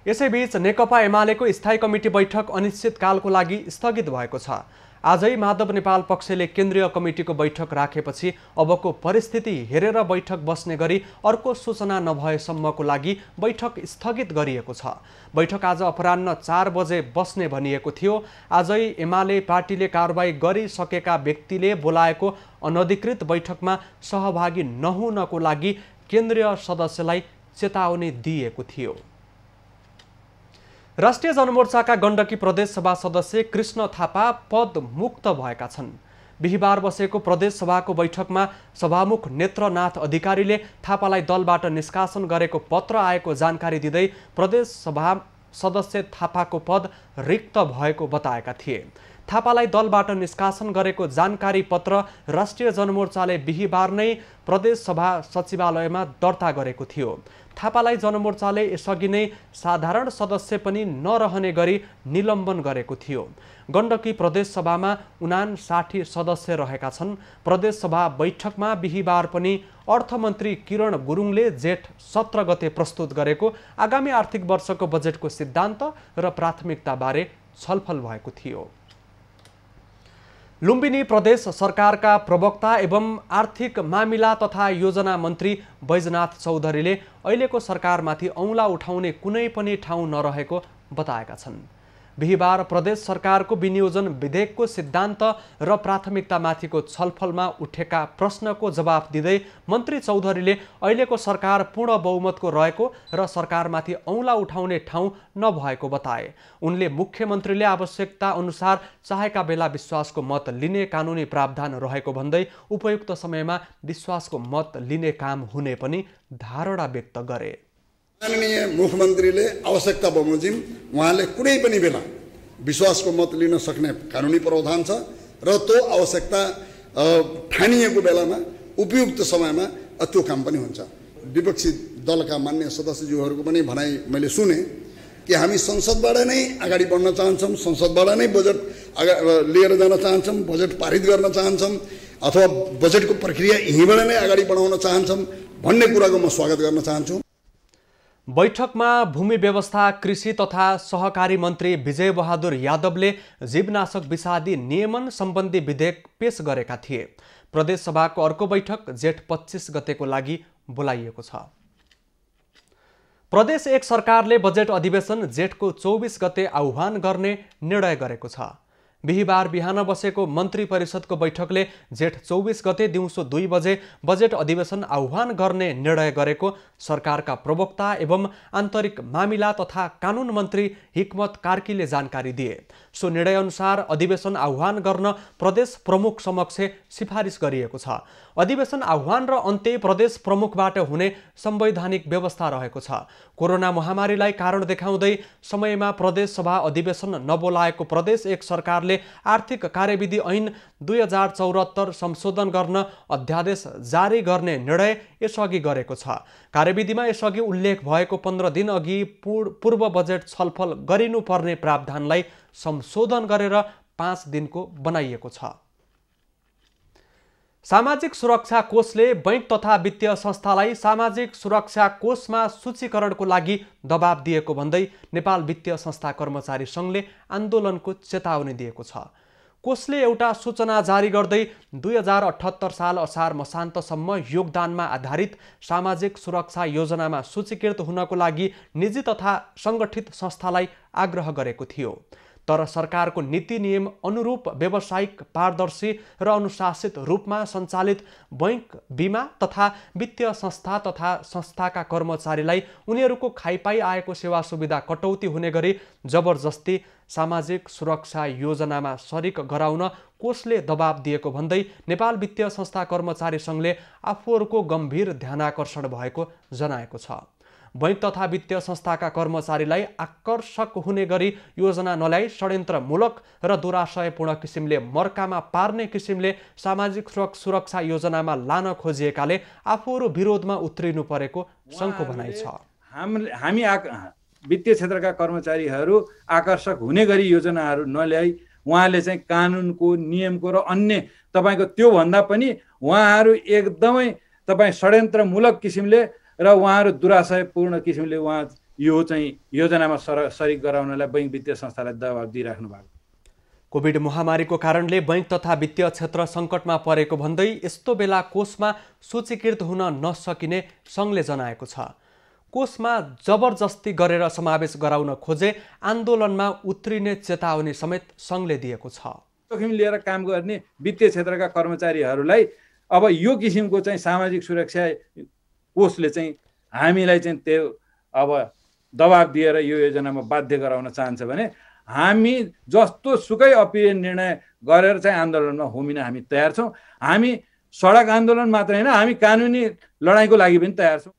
यसैबीच नेकपा एमालेको स्थायी कमिटी बैठक अनिश्चितकालको लागि स्थगित भएको छ। आजै माधव नेपाल पक्षले केन्द्रीय कमिटीको बैठक राखेपछि अबको परिस्थिति हेरेर बैठक बस्ने गरी अर्को सूचना नभएसम्मको लागि बैठक स्थगित गरिएको छ। बैठक आज अपराह्न 4 बजे बस्ने भनिएको थियो। आजै एमाले पार्टीले कारवाही गरिसकेका व्यक्तिले बोलाएको अनधिकृत बैठकमा सहभागी नहुनको लागि केन्द्रीय सदस्यलाई चेतावनी दिएको थियो। राष्ट्रिय जनमोर्चाका गण्डकी प्रदेश सभा सदस्य कृष्ण थापा पद मुक्त भएका छन्। बिहिबार बसेको प्रदेश सभाको बैठकमा सभामुख नेत्रनाथ अधिकारीले थापालाई दलबाट निष्कासन गरेको पत्र आएको जानकारी दिँदै प्रदेश सभा सदस्य थापाको पद रिक्त भएको बताएका थिए। थापालाई दलबाट निष्कासन गरेको जानकारी पत्र राष्ट्रिय जनमोर्चाले बिहीबार नै प्रदेश सभा सचिवालयमा दर्ता गरेको थियो। थापालाई जनमोर्चाले यसअघि नै साधारण सदस्य पनि नरहने गरी निलम्बन गरेको थियो। गण्डकी प्रदेश सभामा 59 सदस्य रहेका छन्। प्रदेश सभा बैठकमा बिहीबार पनि अर्थमन्त्री किरण गुरुङले जेठ 17 गते प्रस्तुत गरेको आगामी आर्थिक वर्षको बजेटको सिद्धान्त र प्राथमिकताबारे छलफल भएको थियो। लुम्बिनी प्रदेश सरकारका प्रवक्ता एवं आर्थिक मामिला तथा योजना मन्त्री बैजनाथ चौधरीले अहिलेको सरकारमाथि औँला उठाउने कुनै पनि ठाउँ नरहेको बताएका छन्। बिहीबार प्रदेश सरकारको विनियोजन विधेयकको सिद्धान्त र प्राथमिकतामाथिको छलफलमा उठेका प्रश्नको जवाफ दिँदै मन्त्री चौधरीले अहिलेको सरकार पूर्ण बहुमतको रहेको र सरकारमाथि औँला उठाउने ठाउँ नभएको बताए। उनले मुख्यमन्त्रीले आवश्यकता अनुसार चाहेका बेला विश्वासको मत लिने कानुनी प्रावधान रहेको भन्दै उपयुक्त समयमा विश्वासको मत लिने काम हुने पनि धारणा व्यक्त गरे। माननीय मुख्यमन्त्रीले आवश्यकता बमोजिम उहाँले कुनै पनि बेला विश्वासको मत लिन सक्ने कानुनी प्रावधान छ र त्यो आवश्यकता ठानिएको बेलामा उपयुक्त समयमा त्यो काम पनि हुन्छ। विपक्षी दलका मान्य सदस्यज्यूहरूको पनि भनाइ मैले सुने कि हामी संसदबाट नै अगाडि बढ्न चाहन्छौँ, संसदबाट नै बजेट लिएर जान चाहन्छौँ, बजेट पारित गर्न चाहन्छौँ अथवा बजेटको प्रक्रिया यहीँबाट नै अगाडि बढाउन चाहन्छौँ भन्ने कुराको म स्वागत गर्न चाहन्छु। बैठकमा भूमि व्यवस्था कृषि तथा सहकारी मन्त्री विजय बहादुर यादवले जीवनाशक विषादी नियमन सम्बन्धी विधेयक पेश गरेका थिए। प्रदेश सभाको अर्को बैठक जेठ 25 गतेको लागि बोलाइएको छ। प्रदेश 1 सरकारले बजेट अधिवेशन जेठको 24 गते आह्वान गर्ने निर्णय गरेको छ। बिहीबार बिहान बसेको मन्त्री परिषदको बैठकले जेठ 24 गते दिउँसो 2 बजे बजेट अधिवेशन आह्वान गर्ने निर्णय गरेको सरकारका प्रवक्ता एवं आन्तरिक मामिला तथा कानुन मन्त्री हिक्मत कार्कीले जानकारी दिए। सो निर्णय अनुसार अधिवेशन आह्वान गर्न प्रदेश प्रमुख समक्ष सिफारिस गरिएको छ। अधिवेशन आह्वान र अन्त्य प्रदेश प्रमुखबाट हुने संवैधानिक व्यवस्था रहेको छ। कोरोना महामारीलाई कारण देखाउँदै समयमा प्रदेश सभा अधिवेशन नबोलाएको प्रदेश 1 सरकारले आर्थिक कार्यविधि ऐन 2074 संशोधन गर्न अध्यादेश जारी गर्ने निर्णय यसअघि गरेको छ। कार्यविधिमा यसअघि उल्लेख भएको 15 दिन अघि पूर्व बजेट छलफल गरिनुपर्ने प्रावधानलाई संशोधन गरेर 5 दिनको बनाइएको छ। सामाजिक सुरक्षा कोषले बैंक तथा वित्तीय संस्थालाई सामाजिक सुरक्षा कोषमा सूचीकरणको लागि दबाब दिएको भन्दै नेपाल वित्तीय संस्था कर्मचारी संघले आन्दोलनको चेतावनी दिएको छ। कोषले एउटा सूचना जारी गर्दै 2078 साल असार मसान्तसम्म योगदानमा आधारित सामाजिक सुरक्षा योजनामा सूचीकृत हुनको लागि निजी तथा संगठित संस्थालाई आग्रह गरेको थियो। तर सरकारको नीति नियम अनुरूप व्यावसायिक पारदर्शी र अनुशासित रूपमा सञ्चालित बैंक, बीमा तथा वित्तीय संस्था तथा संस्थाका कर्मचारीलाई उनीहरूको खाइपाई आएको सेवा सुविधा कटौती हुने गरी जबरजस्ती सामाजिक सुरक्षा योजनामा सरिक गराउन कोषले दबाब दिएको भन्दै नेपाल वित्तीय संस्था कर्मचारी संघले आफूहरूको गम्भीर ध्यानाकर्षण भएको जनाएको छ। बैंक तथा वित्तीय संस्थाका कर्मचारीलाई आकर्षक हुने गरी योजना नल्याई षड्यन्त्रमूलक र दुराशयपूर्ण किसिमले मर्कामा पार्ने किसिमले सामाजिक सुरक्षा योजनामा लान खोजिएकाले आफूहरू विरोधमा उत्रिनु परेको संघको भनाइ छ। हामी वित्तीय क्षेत्रका कर्मचारीहरू आकर्षक हुने गरी योजनाहरू नल्याई उहाँले चाहिँ कानुनको नियमको र अन्य तपाईँको त्योभन्दा पनि उहाँहरू एकदमै तपाईँ षड्यन्त्रमूलक किसिमले र उहाँहरू दुराशयपूर्ण किसिमले उहाँ यो चाहिँ योजनामा सरिक गराउनलाई बैंक वित्तीय संस्थालाई दबाब दिइराख्नु भएको। कोभिड महामारीको कारणले बैंक तथा वित्तीय क्षेत्र सङ्कटमा परेको भन्दै यस्तो बेला कोषमा सूचीकृत हुन नसकिने संघले जनाएको छ। कोषमा जबरजस्ती गरेर समावेश गराउन खोजे आन्दोलनमा उत्रिने चेतावनी समेत संघले दिएको छ। जोखिम लिएर काम गर्ने वित्तीय क्षेत्रका कर्मचारीहरूलाई अब यो किसिमको चाहिँ सामाजिक सुरक्षा कोषले चाहिँ हामीलाई चाहिँ त्यो अब दबाब दिएर यो योजनामा बाध्य गराउन चाहन्छ भने हामी जस्तो सुकै अप्रिय निर्णय गरेर चाहिँ आन्दोलनमा होमिन हामी तयार छौँ। हामी सडक आन्दोलन मात्र होइन, हामी कानुनी लडाइँको लागि पनि तयार छौँ।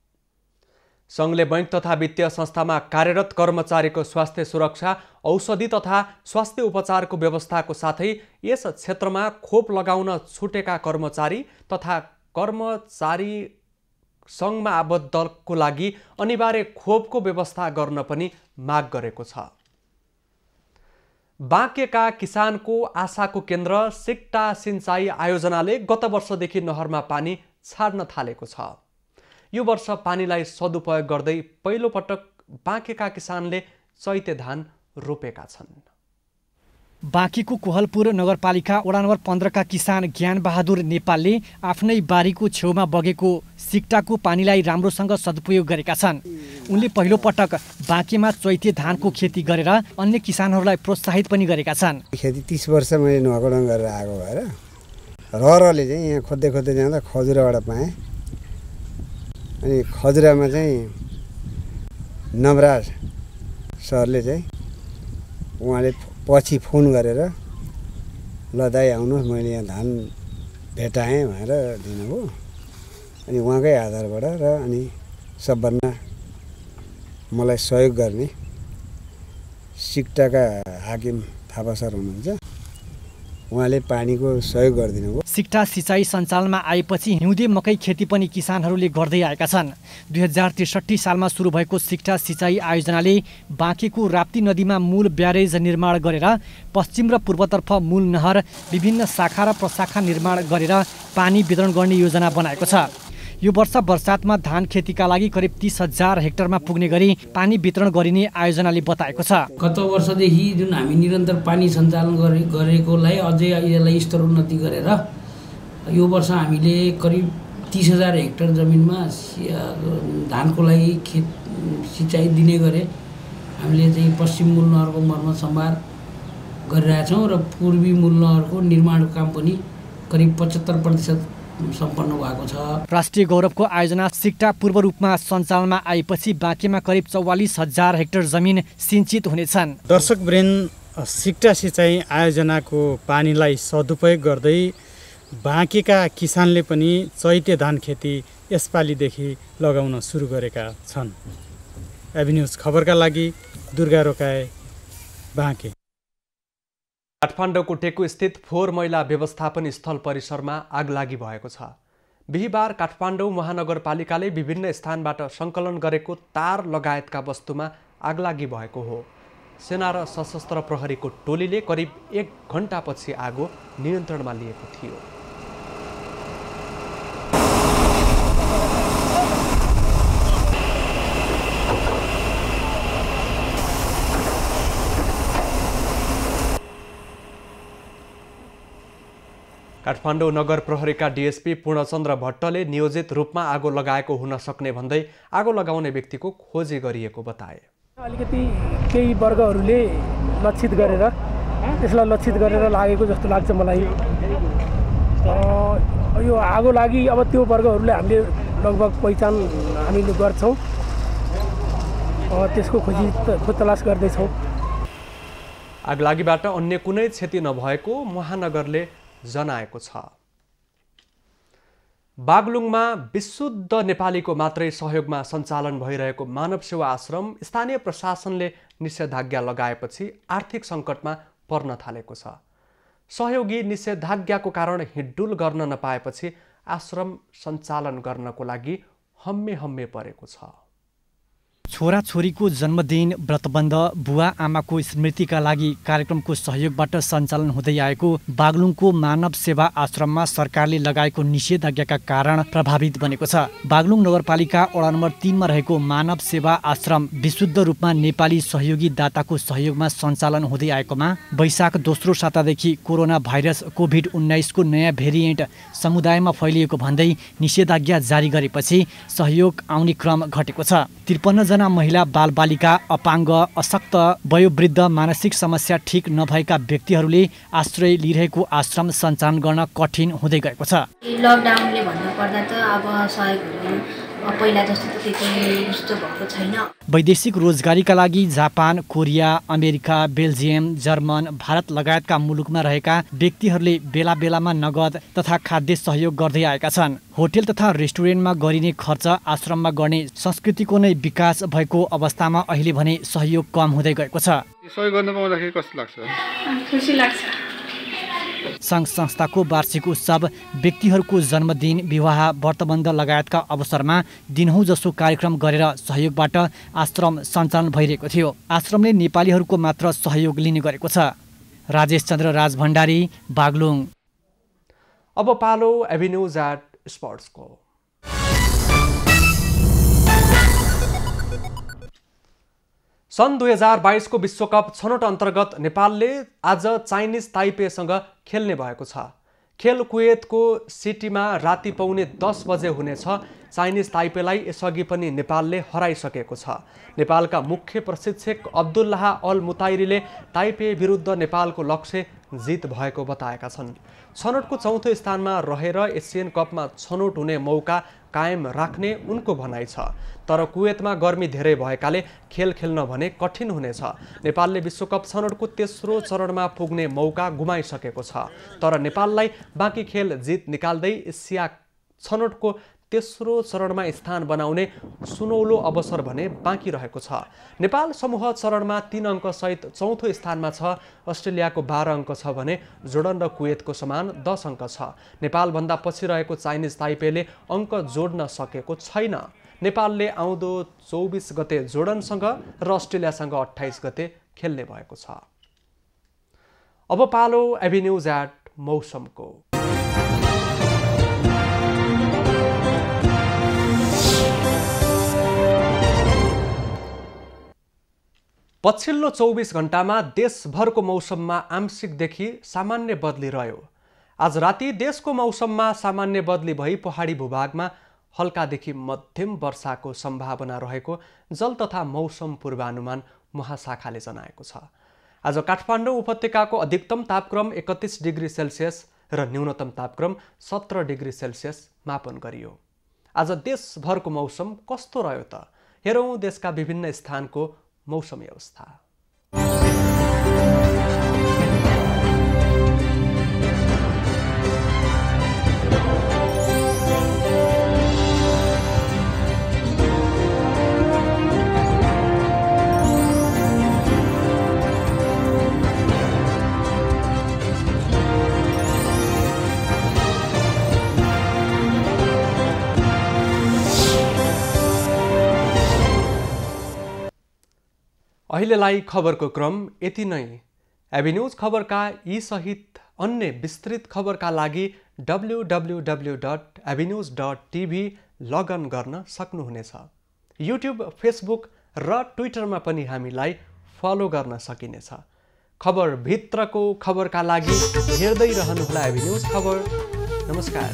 सङ्घले बैंक तथा वित्तीय संस्थामा कार्यरत कर्मचारीको स्वास्थ्य सुरक्षा, औषधि तथा स्वास्थ्य उपचारको व्यवस्थाको साथै यस क्षेत्रमा खोप लगाउन छुटेका कर्मचारी तथा कर्मचारी सङ्घमा आबद्धको लागि अनिवार्य खोपको व्यवस्था गर्न पनि माग गरेको छ। बाँकेका किसानको आशाको केन्द्र सिक्टा सिंचाई आयोजनाले गत वर्षदेखि नहरमा पानी छाड्न थालेको छ। यो वर्ष पानीलाई सदुपयोग गर्दै पहिलो पटक बाँकेका किसानले चैते धान रोपेका छन्। बाँकीको कोहलपुर नगरपालिका वडा नम्बर 15 का किसान ज्ञान बहादुर नेपालले आफ्नै बारीको छेउमा बगेको सिक्टाको पानीलाई राम्रोसँग सदुपयोग गरेका छन्। उनले पहिलो पटक बाँकीमा चैते धानको खेती गरेर अन्य किसानहरूलाई प्रोत्साहित पनि गरेका छन्। खेती 30 वर्ष मैले नगडन गरेर आएको भएर रहरले चाहिँ यहाँ खोज्दै खोज्दै जाँदा खजुराबाट पाएँ। अनि खजुरामा चाहिँ नवराज सरले चाहिँ उहाँले पछि फोन गरेर ल दाइ आउनुहोस् मैले यहाँ धान भेटाएँ भनेर दिनुभयो। अनि उहाँकै आधारबाट र अनि सबभन्दा मलाई सहयोग गर्ने सिक्टाका हाकिम थापा सर हुनुहुन्छ, उहाँले पानीको सहयोग गरिदिनु भयो। सिक्टा सिँचाइ सञ्चालनमा आएपछि हिउँदे मकै खेती पनि किसानहरूले गर्दै आएका छन्। 2063 सालमा सुरु भएको सिक्टा सिँचाइ आयोजनाले बाँकेको राप्ती नदीमा मूल ब्यारेज निर्माण गरेर पश्चिम र पूर्वतर्फ मूल नहर, विभिन्न शाखा र प्रशाखा निर्माण गरेर पानी वितरण गर्ने योजना बनाएको छ। यो वर्ष बर्सातमा धान खेतीका लागि करिब 30,000 हेक्टरमा पुग्ने गरी पानी वितरण गरिने आयोजनाले बताएको छ। गत वर्षदेखि जुन हामी निरन्तर पानी सञ्चालन गरेकोलाई अझै यसलाई स्तर उन्नति गरेर यो वर्ष हामीले करिब 30,000 हेक्टर जमिनमा धानको लागि सिँचाइ दिने गरे हामीले चाहिँ पश्चिम मूल नहरको मर्मत सम्भार गरिरहेछौँ र पूर्वी मूल नहरको निर्माणको काम पनि करिब 75% सम्पन्न भएको छ। राष्ट्रिय गौरवको आयोजना सिक्टा पूर्व रूपमा सञ्चालनमा आएपछि बाँकीमा करिब 44,000 हेक्टर जमिन सिंचित हुनेछन्। दर्शकवृन्द, सिक्टा सिँचाइ आयोजनाको पानीलाई सदुपयोग गर्दै बाँकेका किसानले पनि चैते धान खेती यसपालिदेखि लगाउन सुरु गरेका छन्। एभिन्यूज खबरका लागि दुर्गा रोकाए, बाँके। काठमाडौँको टेकु स्थित फोहोर मैला व्यवस्थापन स्थल परिसरमा आगलागी भएको छ। बिहिबार काठमाडौँ महानगरपालिकाले विभिन्न स्थानबाट सङ्कलन गरेको तार लगायतका वस्तुमा आगलागी भएको हो। सेना र सशस्त्र प्रहरीको टोलीले करिब 1 घण्टापछि आगो नियन्त्रणमा लिएको थियो। काठमाडौँ नगर प्रहरीका डीएसपी पूर्णचन्द्र भट्टले नियोजित रूपमा आगो लगाएको हुन सक्ने भन्दै आगो लगाउने व्यक्तिको खोजी गरिएको बताए। अलिकति केही वर्गहरूले लक्षित गरेर यसलाई लक्षित गरेर लागेको जस्तो लाग्छ मलाई। यो आगो लागि अब त्यो वर्गहरूले हामीले लगभग पहिचान हामीले गर्छौँ, त्यसको खोज तलास गर्दैछौँ। आगलागीबाट अन्य कुनै क्षति नभएको महानगरले जनाएको छ। बागलुङमा विशुद्ध नेपालीको मात्रै सहयोगमा सञ्चालन भइरहेको मानव सेवा आश्रम स्थानीय प्रशासनले निषेधाज्ञा लगाएपछि आर्थिक सङ्कटमा पर्न थालेको छ। सहयोगी निषेधाज्ञाको कारण हिँडडुल गर्न नपाएपछि आश्रम सञ्चालन गर्नको लागि हम्मे परेको छ। छोराछोरीको जन्मदिन, व्रतबन्ध, बुवा आमाको स्मृतिका लागि कार्यक्रमको सहयोगबाट सञ्चालन हुँदै आएको बागलुङको मानव सेवा आश्रममा सरकारले लगाएको निषेधाज्ञाका कारण प्रभावित बनेको छ। बागलुङ नगरपालिका वडा नम्बर 3 मा रहेको मानव सेवा आश्रम विशुद्ध रूपमा नेपाली सहयोगी दाताको सहयोगमा सञ्चालन हुँदै आएकोमा वैशाख दोस्रो सातादेखि कोरोना भाइरस कोभिड-19 को नयाँ भेरिएन्ट समुदायमा फैलिएको भन्दै निषेधाज्ञा जारी गरेपछि सहयोग आउने क्रम घटेको छ। 53 जना महिला, बालबालिका, अपाङ्ग, अशक्त, वयोवृद्ध, मानसिक समस्या ठिक नभएका व्यक्तिहरूले आश्रय लिइरहेको आश्रम सञ्चालन गर्न कठिन हुँदै गएको छ। लकडाउनले भन्नुपर्दा त अब सहयोगहरू पहिला जस्तो त त्यति जस्तो भएको छैन। वैदेशिक रोजगारीका लागि Japan, Korea, America, Belgium, German, Bharat लगायतका मुलुकमा रहेका व्यक्तिहरूले बेला बेलामा नगद तथा खाद्य सहयोग गर्दै आएका छन्। होटेल तथा रेस्टुरेन्टमा गरिने खर्च आश्रममा गर्ने संस्कृतिको नै विकास भएको अवस्थामा अहिले भने सहयोग कम हुँदै गएको छ। सहयोग गर्न पाउँदाखेरि कस्तो लाग्छ? खुसी लाग्छ। सङ्घ संस्थाको वार्षिक उत्सव, व्यक्तिहरूको जन्मदिन, विवाह, व्रतबन्ध लगायतका अवसरमा दिनहुँ जसो कार्यक्रम गरेर सहयोगबाट आश्रम सञ्चालन भइरहेको थियो। आश्रमले नेपालीहरूको मात्र सहयोग लिने गरेको छ। राजेश चन्द्र राजभण्डारी, बागलुङ। अब पालो एभिन्यूज एट स्पोर्ट्सको। सन् 2022 को विश्वकप छनौट अन्तर्गत नेपालले आज चाइनिज ताइपेसँग खेल्ने भएको छ। खेल कुवेतको सिटीमा राति पौने 10 बजे हुनेछ। चाइनिज ताइपेलाई यसअघि पनि नेपालले हराइसकेको छ। नेपालका मुख्य प्रशिक्षक अब्दुल्लाह अल मुताइरीले ताइपे विरुद्ध नेपालको लक्ष्य जित भएको बताएका छन्। छनौटको चौथो स्थानमा रहेर एसियन कपमा छनौट हुने मौका कायम राख्ने उनको भनाइ छ। तर कुवेतमा गर्मी धेरै भएकाले खेल खेल्न भने कठिन हुनेछ। नेपालले विश्वकप छनौटको तेस्रो चरणमा पुग्ने मौका गुमाइसकेको छ। तर नेपाललाई बाँकी खेल जित निकाल्दै एसिया छनौटको तेस्रो चरणमा स्थान बनाउने सुनौलो अवसर भने बाँकी रहेको छ। नेपाल समूह चरणमा 3 अङ्क सहित चौथो स्थानमा छ। अस्ट्रेलियाको 12 अङ्क छ भने जोर्डन र कुवेतको समान 10 अङ्क छ। नेपालभन्दा पछि रहेको चाइनिज ताइपेले अङ्क जोड्न सकेको छैन। नेपालले आउँदो 24 गते जोर्डनसँग र अस्ट्रेलियासँग 28 गते खेल्ने भएको छ। अब पालो एभिन्यूज एट मौसमको। पछिल्लो 24 घण्टामा देशभरको मौसममा आंशिकदेखि सामान्य बदली रह्यो। आज राति देशको मौसममा सामान्य बदली भई पहाडी भूभागमा हल्कादेखि मध्यम वर्षाको सम्भावना रहेको जल तथा मौसम पूर्वानुमान महाशाखाले जनाएको छ। आज काठमाडौँ उपत्यकाको अधिकतम तापक्रम 31 डिग्री सेल्सियस र न्यूनतम तापक्रम 17 डिग्री सेल्सियस मापन गरियो। आज देशभरको मौसम कस्तो रह्यो त? हेरौँ देशका विभिन्न स्थानको मौसमी अवस्था। अहिलेलाई खबरको क्रम यति नै। एभिन्यूज खबरका यी सहित अन्य विस्तृत खबरका लागि www.avenews.tv लगइन गर्न सक्नुहुनेछ। युट्युब, फेसबुक र ट्विटरमा पनि हामीलाई फलो गर्न सकिनेछ। खबर भित्रको खबरका लागि हेर्दै रहनुहोला एभिन्यूज खबर। नमस्कार।